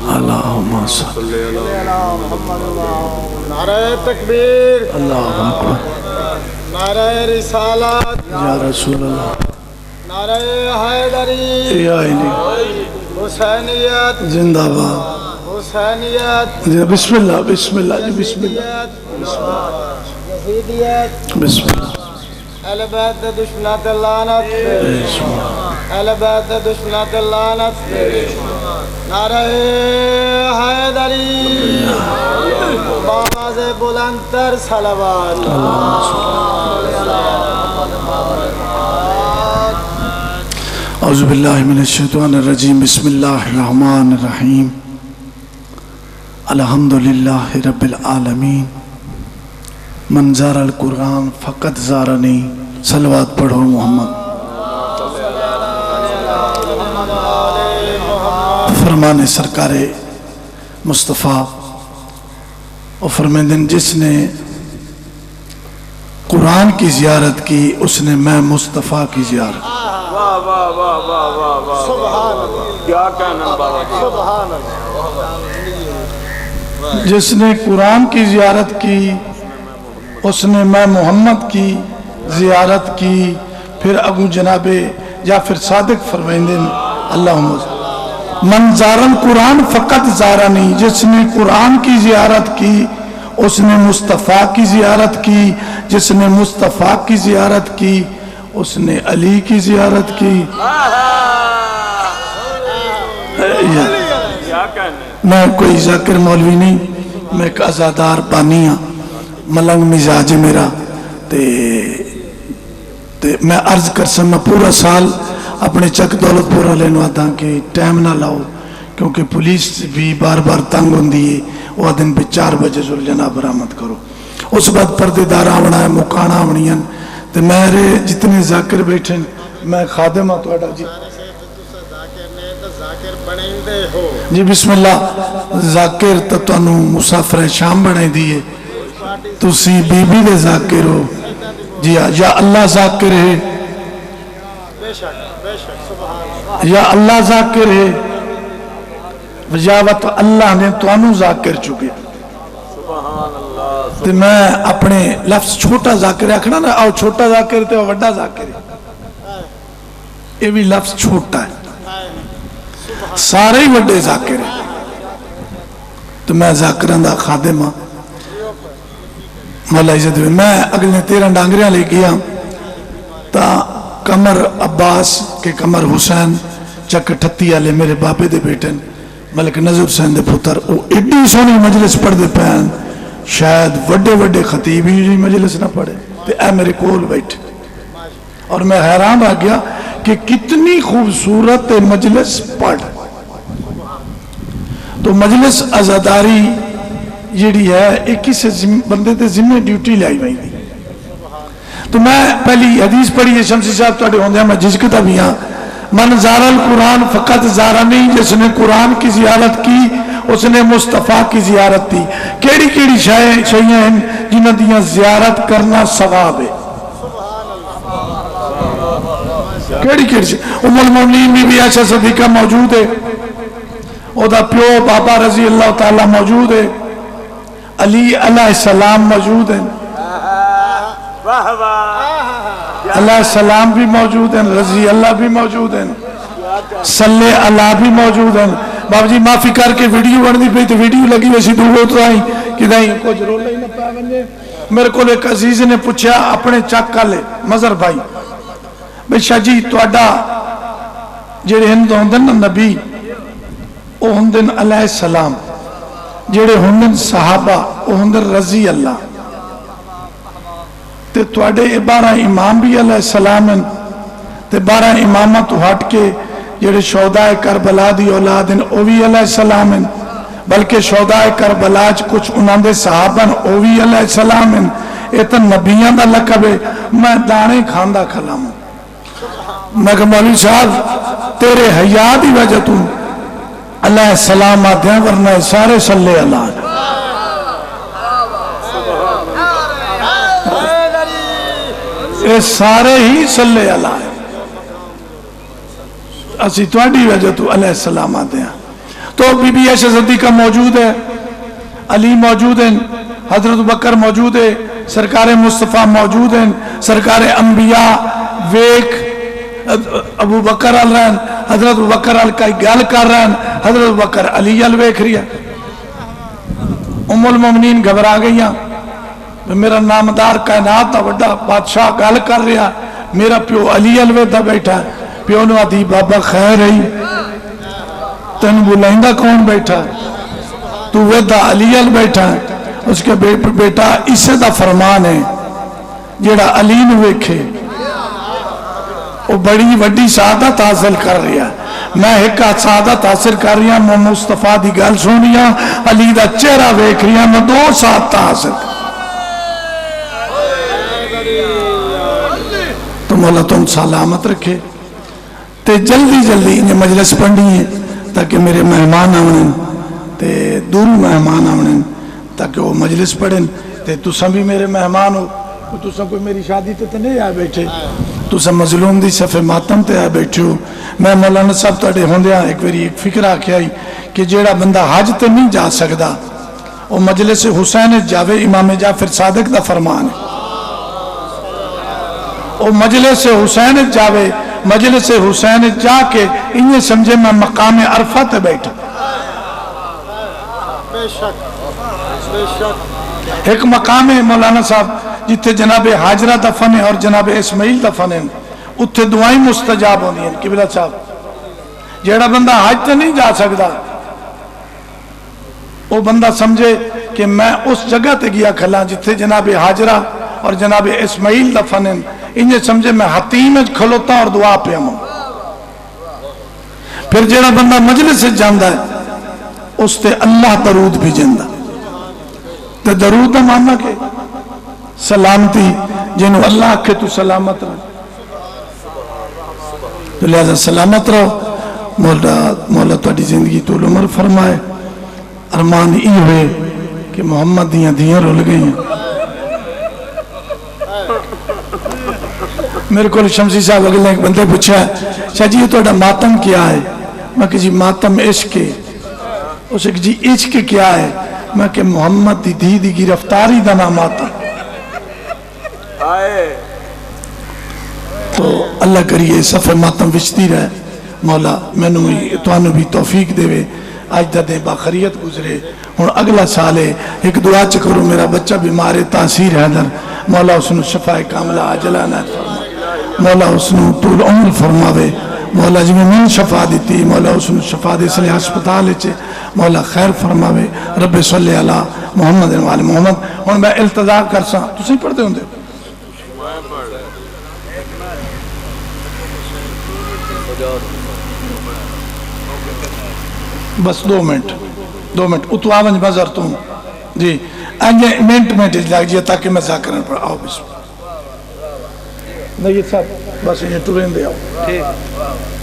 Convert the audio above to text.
اللہم صلی نعرہ تکبیر، اللہ اکبر نعرہ رسالت، یا رسول اللہ نعرہ حیدری، یا علی حسینیت، زندہ باد حسینیت، بسم اللہ بسم اللہ جی بسم اللہ یزیدیت، بسم اللہ اہل بیت دشمنات لعنت، بسم اللہ اہل بیت دشمنات لعنت، نعرہ حیدری، باز بلند تر صلوات، اعوذ باللہ من الشیطان الرجیم بسم اللہ الرحمن الرحیم الحمدللہ رب العالمین من زار القرآن فقط زارنی صلوات پڑھو محمد فرمان سرکار مصطفیٰ اور فرمیندن جس نے قرآن کی زیارت کی اس نے میں مصطفیٰ کی زیارت واہ واہ واہ واہ واہ واہ، سبحان اللہ، کیا کہنا بابا جی، سبحان اللہ، جس نے قرآن کی زیارت کی اس نے میں محمد کی زیارت کی پھر اگو جناب جعفر صادق فرمائندن اللہم من زار القرآن فقط زارنی، جس نے قرآن کی زیارت کی اس نے مصطفیٰ کی زیارت کی، جس نے مصطفیٰ کی زیارت کی اس نے علی کی زیارت کی. میں کوئی ذاکر مولوی نہیں، میں ایک ازادار بانی ہاں، ملنگ مزاج میرا تے میں عرض کر سکنا پورا سال اپنے چک دولت پورا لینا آتا کہ ٹائم نہ لاؤ کیونکہ پولیس بھی بار بار تنگ ہوندی ہے، وہ دن پہ 4 بجے ذوالجناب برآمد کرو، اس بعد پردے دار آونا ہے، مکانا آونی ہیں. تو میرے جتنے ذاکر بیٹھے میں خادمہ تو اڈا جی بسم اللہ ذاکر تو تنو مسافر شام بڑھائی دیئے تسی بی بی دے ذاکر ہو جی یا اللہ ذاکر ہے یا اللہ ذاکر ہے یا اللہ نے تنو ذاکر چکے. تو میں اپنے لفظ چھوٹا ذاکر رکھنا نا، اور چھوٹا ذاکر تے وڈا ذاکر ہے، یہ بھی لفظ چھوٹا ہے، سارے ہی وڈے ذاکر ہیں. تو میں ذاکران دا خادم ہاں مولا عزت میں اگلے 13 ڈانگریاں لے گیا تا کمر عباس کے کمر حسین چک 38 والے میرے بابے دے بیٹن ملک نظر حسین دے پتر وہ ایڈی سونی مجلس پڑھ دے پہن شاید وڈے وڈے خطیب ہی مجلس نہ پڑھے تو اے میرے کول بیٹھے اور میں حیران آ گیا کہ کتنی خوبصورت مجلس پڑھ. تو مجلس ازاداری جیڑی ہے ایک کسی بندے تے ذمہ ڈیوٹی لائی بائی دی. تو میں پہلی حدیث پڑھی ہے شمسی صاحب توڑے ہوندے ہیں میں جھجکتا بھی ہاں من زار القرآن فقط زارنی، جس نے قرآن کی زیارت کی اس نے مصطفیٰ کی زیارت تھی. کیڑی کیڑی شایئیں ہیں جنہاں دیاں زیارت کرنا ثواب ہے؟ کیڑی کیڑی شایئیں؟ ام المومنین بی بی عائشہ صدیقہ موجود ہے، او دا پیو بابا رضی اللہ تعالیٰ موجود ہے، علی علیہ السلام موجود ہیں، علیہ السلام بھی موجود ہیں، رضی اللہ بھی موجود ہیں، صلی اللہ بھی موجود ہیں. بابا جی معافی کر کے ویڈیو بڑھنی پہ تو ویڈیو لگی ویسی دو تو آئی کہ دائیں کچھ رولے ہی نہ پایا بنجے. میرے کو ایک عزیز نے پوچھا اپنے چک کا لے مظہر بھائی بھئی شاہ جی تو اڈا جیڑے ہندو ہوندن نا نبی او ہوندن علیہ السلام، جیڑے ہوندن صحابہ او ہوندن رضی اللہ، تے تو اڈے 12 امام بھی علیہ السلام ہیں تے 12 امامہ تو ہٹ کے جیڑے شہدائے کربلا دی اولاد ہیں او بھی علیہ السلام ہیں، بلکہ شہدائے کربلا کچھ انہوں دے صحابہ ہیں او بھی علیہ السلام ہیں. یہ تو نبیان دا لقب ہے. میں دانے کھاندہ کھلام ہوں. میں کہ مولوی صاحب تیرے حیاء دی وجہ تو علیہ السلام آتے ہیں ورنہ سارے صلی اللہ یہ سارے ہی صلی اللہ اسی تواڈی وجہ تو علیہ السلام آتے ہیں. تو بی بی عائشہ صدیقہ موجود ہے، علی موجود ہیں، حضرت بکر موجود ہے، سرکار مصطفیٰ موجود ہیں، سرکار انبیاء ویک ابو بکر آل رہن، حضرت ابو بکر آل کا گل کر رہن، حضرت ابو بکر علی آل ویک رہی ہے. ام المومنین گھبرا گئیاں، میرا نامدار کائنات دا بڑا بادشاہ گل کر رہا، میرا پیو علی آل ویک دا بیٹھا ہے. پیو نے آدھی بابا خیر ہے تین بلائندہ کون بیٹھا، تو ویدہ علی آل بیٹھا ہے. اس کے بیٹا اسے دا فرمان ہے جیڑا علی نے ویکھے وہ بڑی وڈی سعادت حاصل کر رہا ہے. میں ایک سعادت حاصل کر رہی ہوں، میں مصطفیٰ دی گل سن رہی ہوں، علی دا چہرہ ویکھ رہی ہوں، میں 2 سعادت حاصل کر. تو مولا تم سلامت رکھے تے جلدی جلدی انہیں مجلس پڑھنی ہے تاکہ میرے مہمان آؤنن تے دور مہمان آؤنن تاکہ وہ مجلس پڑھیں. تے تساں بھی میرے مہمان ہو، تساں کوئی میری شادی تے نہیں آئے بیٹھے، تساں مظلوم دی صفحے ماتم تے آئے بیٹھے ہو. میں مولانا صاحب تاڑے ہوندیاں ایک باری ایک فکر آکھے آئی کہ جیڑا بندہ حج تے نہیں جا سکدا وہ مجلس حسین جاوے، امام جعفر صادق دا فرمان ہے. وہ مجلس حسین جاوے، مجلس حسین جا کے انہیں سمجھے میں مقام عرفہ تے بیٹھا. ایک مقام ہے مولانا صاحب جتے جناب حاجرہ دفن ہے اور جناب اسماعیل دفن ہے، اتھے دعائیں مستجاب ہونی ہیں. قبلہ صاحب جیڑا بندہ حج تے نہیں جا سکتا وہ بندہ سمجھے کہ میں اس جگہ تے گیا کھلا جتے جناب حاجرہ اور جناب اسماعیل دفن ہیں، انہیں سمجھے میں حتیم کھلوتا اور دعا پہ ہوں. پھر جیڑا بندہ مجلس سے جاندہ ہے اس تے اللہ درود بھی جاندہ. تے درود نہ ماننا کہ سلامتی جنہوں اللہ کے تو سلامت رہو، تو لہذا سلامت رہو. مولا تہاڈی زندگی طول عمر فرمائے. ارمان یہ ہوئے کہ محمد دیاں دیاں رول گئی ہیں. میرے کو شمسی صاحب اگلے ایک بندے پوچھا ہے شاہ جی یہ تہاڈا ماتم کیا ہے؟ میں کہ جی ماتم عشق ہے. اسے کہ جی عشق کیا ہے؟ میں کہ محمد دی دھی دی گرفتاری دا نام ماتم. تو اللہ کریے صفحہ ماتم وچتی رہے. مولا میں نے بھی توفیق دے وے آج دا دے باخریت گزرے. اور اگلا سال ہے ایک دعا چکرو میرا بچہ بیمار تاثیر حیدر، مولا اس نے شفاء کاملہ عاجلہ عنایت فرما، مولا اس نے طول عمر فرماوے. مولا جی میں شفا دیتی، مولا اس نے شفا دے اس لیے ہسپتال چے مولا خیر فرماوے. رب صلی اللہ محمد وعلی محمد. اور میں التضا کرساں تسی پڑھتے ہوں دے بس 2 منٹ اتو آونج مزر تم جی آنجے منٹ لگ جائے تاکہ میں ذاکرن پڑھا. آؤ بسم نہیں صاحب بس انہیں ٹورین دے آؤ.